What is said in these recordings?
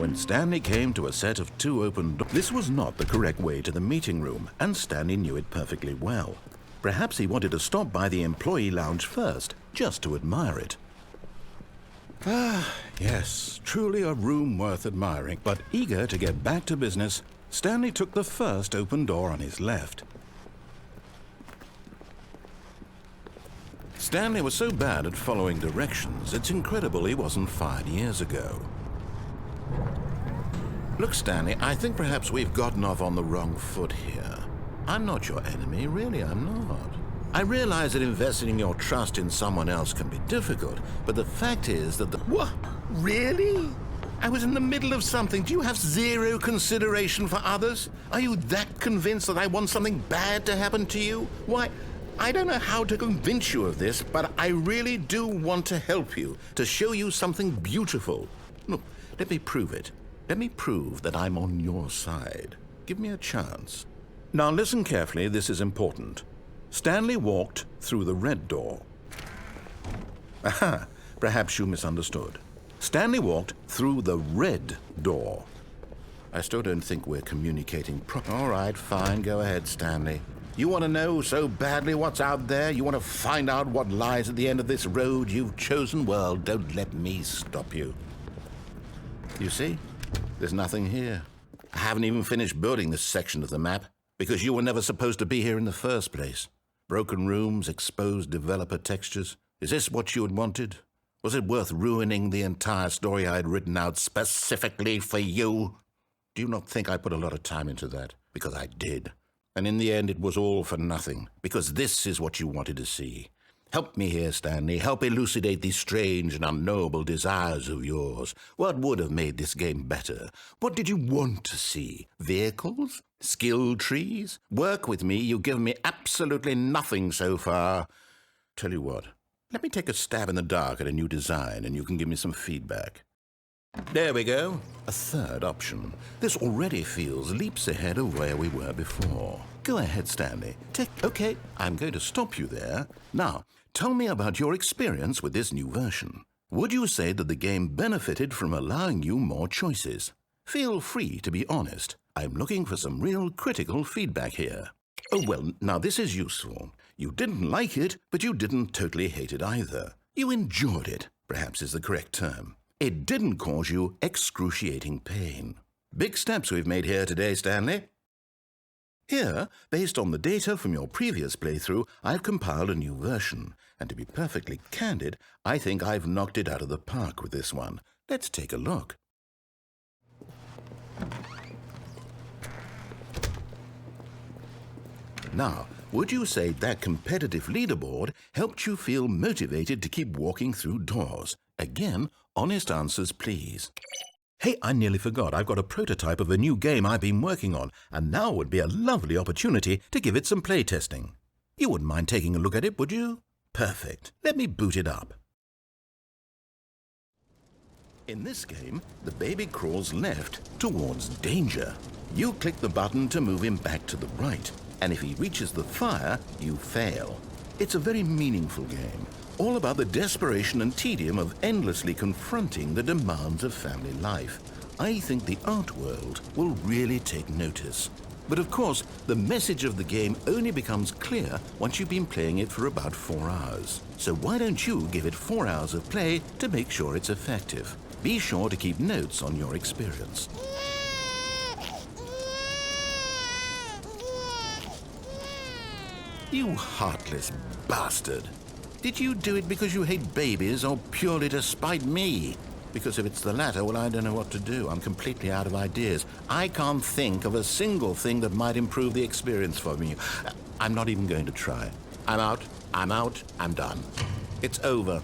When Stanley came to a set of 2 open doors, this was not the correct way to the meeting room, and Stanley knew it perfectly well. Perhaps he wanted to stop by the employee lounge first, just to admire it. Ah, yes, truly a room worth admiring. But eager to get back to business, Stanley took the first open door on his left. Stanley was so bad at following directions, it's incredible he wasn't fired years ago. Look, Stanley, I think perhaps we've gotten off on the wrong foot here. I'm not your enemy, really, I'm not. I realize that investing your trust in someone else can be difficult, but the fact is that What? Really? I was in the middle of something. Do you have zero consideration for others? Are you that convinced that I want something bad to happen to you? Why, I don't know how to convince you of this, but I really do want to help you, to show you something beautiful. Look, let me prove it. Let me prove that I'm on your side. Give me a chance. Now listen carefully, this is important. Stanley walked through the red door. Aha, perhaps you misunderstood. Stanley walked through the red door. I still don't think we're communicating properly. All right, fine, go ahead, Stanley. You want to know so badly what's out there? You want to find out what lies at the end of this road you've chosen? Well, don't let me stop you. You see? There's nothing here. I haven't even finished building this section of the map because you were never supposed to be here in the first place. Broken rooms, exposed developer textures. Is this what you had wanted? Was it worth ruining the entire story I had written out specifically for you? Do you not think I put a lot of time into that? Because I did. And in the end, it was all for nothing, because this is what you wanted to see. Help me here, Stanley. Help elucidate these strange and unknowable desires of yours. What would have made this game better? What did you want to see? Vehicles? Skill trees? Work with me. You've given me absolutely nothing so far. Tell you what, let me take a stab in the dark at a new design, and you can give me some feedback. There we go. A third option. This already feels leaps ahead of where we were before. Go ahead, Stanley. Okay, I'm going to stop you there. Now, tell me about your experience with this new version. Would you say that the game benefited from allowing you more choices? Feel free to be honest. I'm looking for some real critical feedback here. Oh, well, now this is useful. You didn't like it, but you didn't totally hate it either. You enjoyed it, perhaps is the correct term. It didn't cause you excruciating pain. Big steps we've made here today, Stanley. Here, based on the data from your previous playthrough, I've compiled a new version. And to be perfectly candid, I think I've knocked it out of the park with this one. Let's take a look. Now, would you say that competitive leaderboard helped you feel motivated to keep walking through doors? Again, honest answers, please. Hey, I nearly forgot. I've got a prototype of a new game I've been working on, and now would be a lovely opportunity to give it some playtesting. You wouldn't mind taking a look at it, would you? Perfect. Let me boot it up. In this game, the baby crawls left towards danger. You click the button to move him back to the right, and if he reaches the fire, you fail. It's a very meaningful game, all about the desperation and tedium of endlessly confronting the demands of family life. I think the art world will really take notice. But of course, the message of the game only becomes clear once you've been playing it for about 4 hours. So why don't you give it 4 hours of play to make sure it's effective? Be sure to keep notes on your experience. You heartless bastard. Did you do it because you hate babies or purely to spite me? Because if it's the latter, well, I don't know what to do. I'm completely out of ideas. I can't think of a single thing that might improve the experience for me. I'm not even going to try. I'm out, I'm done. It's over.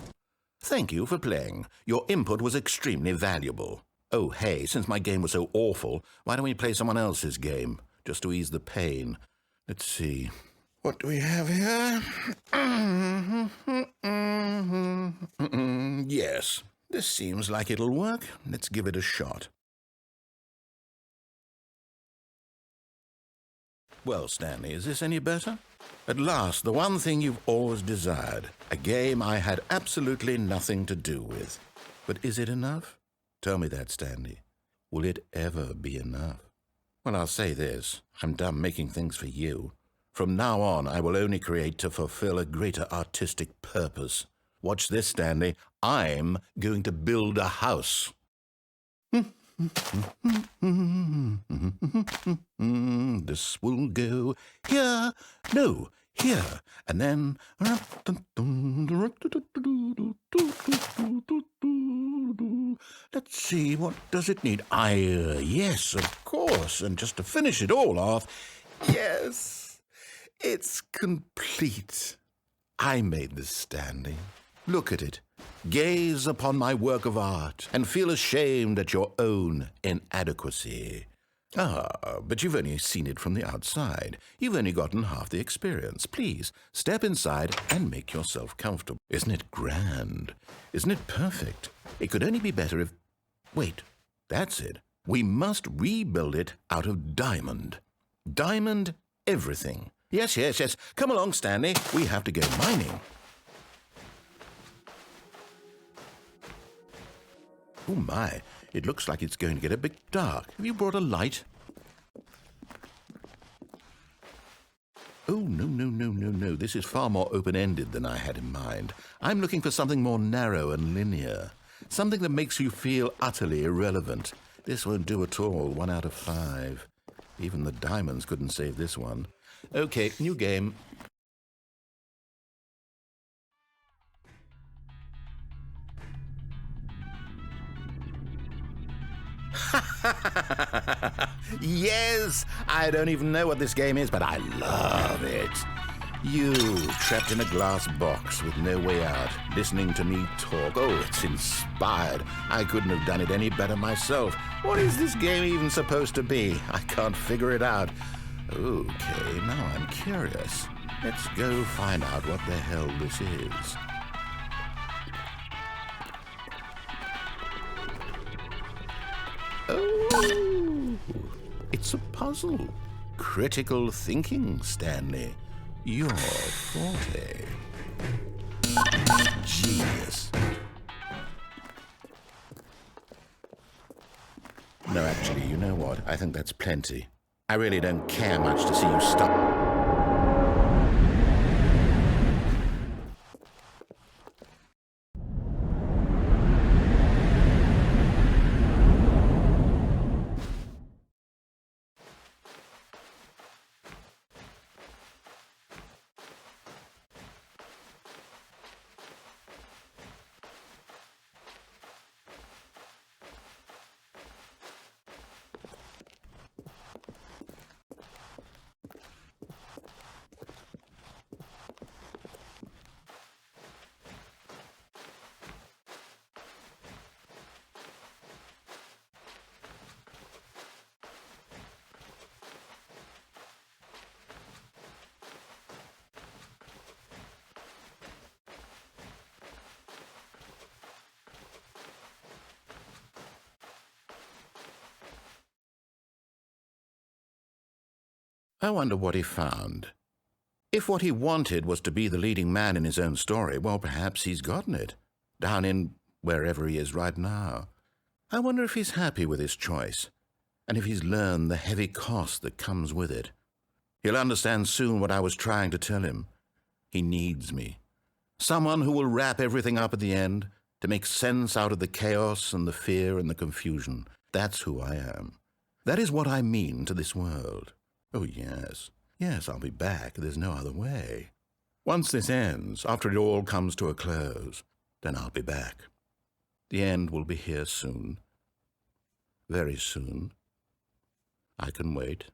Thank you for playing. Your input was extremely valuable. Oh, hey, since my game was so awful, why don't we play someone else's game, just to ease the pain? Let's see. What do we have here? Yes, this seems like it'll work. Let's give it a shot. Well, Stanley, is this any better? At last, the one thing you've always desired. A game I had absolutely nothing to do with. But is it enough? Tell me that, Stanley. Will it ever be enough? Well, I'll say this. I'm done making things for you. From now on, I will only create to fulfill a greater artistic purpose. Watch this, Stanley. I'm going to build a house. This will go here, no, here, and then... Let's see, what does it need? Yes, of course, and just to finish it all off, yes, it's complete. I made this, Stanley. Look at it. Gaze upon my work of art and feel ashamed at your own inadequacy. But you've only seen it from the outside. You've only gotten half the experience. Please, step inside and make yourself comfortable. Isn't it grand? Isn't it perfect? It could only be better if... Wait, that's it. We must rebuild it out of diamond. Diamond everything. Yes. Come along, Stanley. We have to go mining. Oh my, it looks like it's going to get a bit dark. Have you brought a light? Oh, no. This is far more open-ended than I had in mind. I'm looking for something more narrow and linear. Something that makes you feel utterly irrelevant. This won't do at all. 1 out of 5. Even the diamonds couldn't save this one. Okay, new game. Yes! I don't even know what this game is, but I love it. You, trapped in a glass box with no way out, listening to me talk. Oh, it's inspired. I couldn't have done it any better myself. What is this game even supposed to be? I can't figure it out. Okay, now I'm curious. Let's go find out what the hell this is. Oh, it's a puzzle. Critical thinking, Stanley. Your forte. Genius. No, actually, you know what? I think that's plenty. I really don't care much to see you stop. I wonder what he found. If what he wanted was to be the leading man in his own story, well, perhaps he's gotten it, down in wherever he is right now. I wonder if he's happy with his choice, and if he's learned the heavy cost that comes with it. He'll understand soon what I was trying to tell him. He needs me. Someone who will wrap everything up at the end, to make sense out of the chaos and the fear and the confusion. That's who I am. That is what I mean to this world. Oh, yes. Yes, I'll be back. There's no other way. Once this ends, after it all comes to a close, then I'll be back. The end will be here soon. Very soon. I can wait.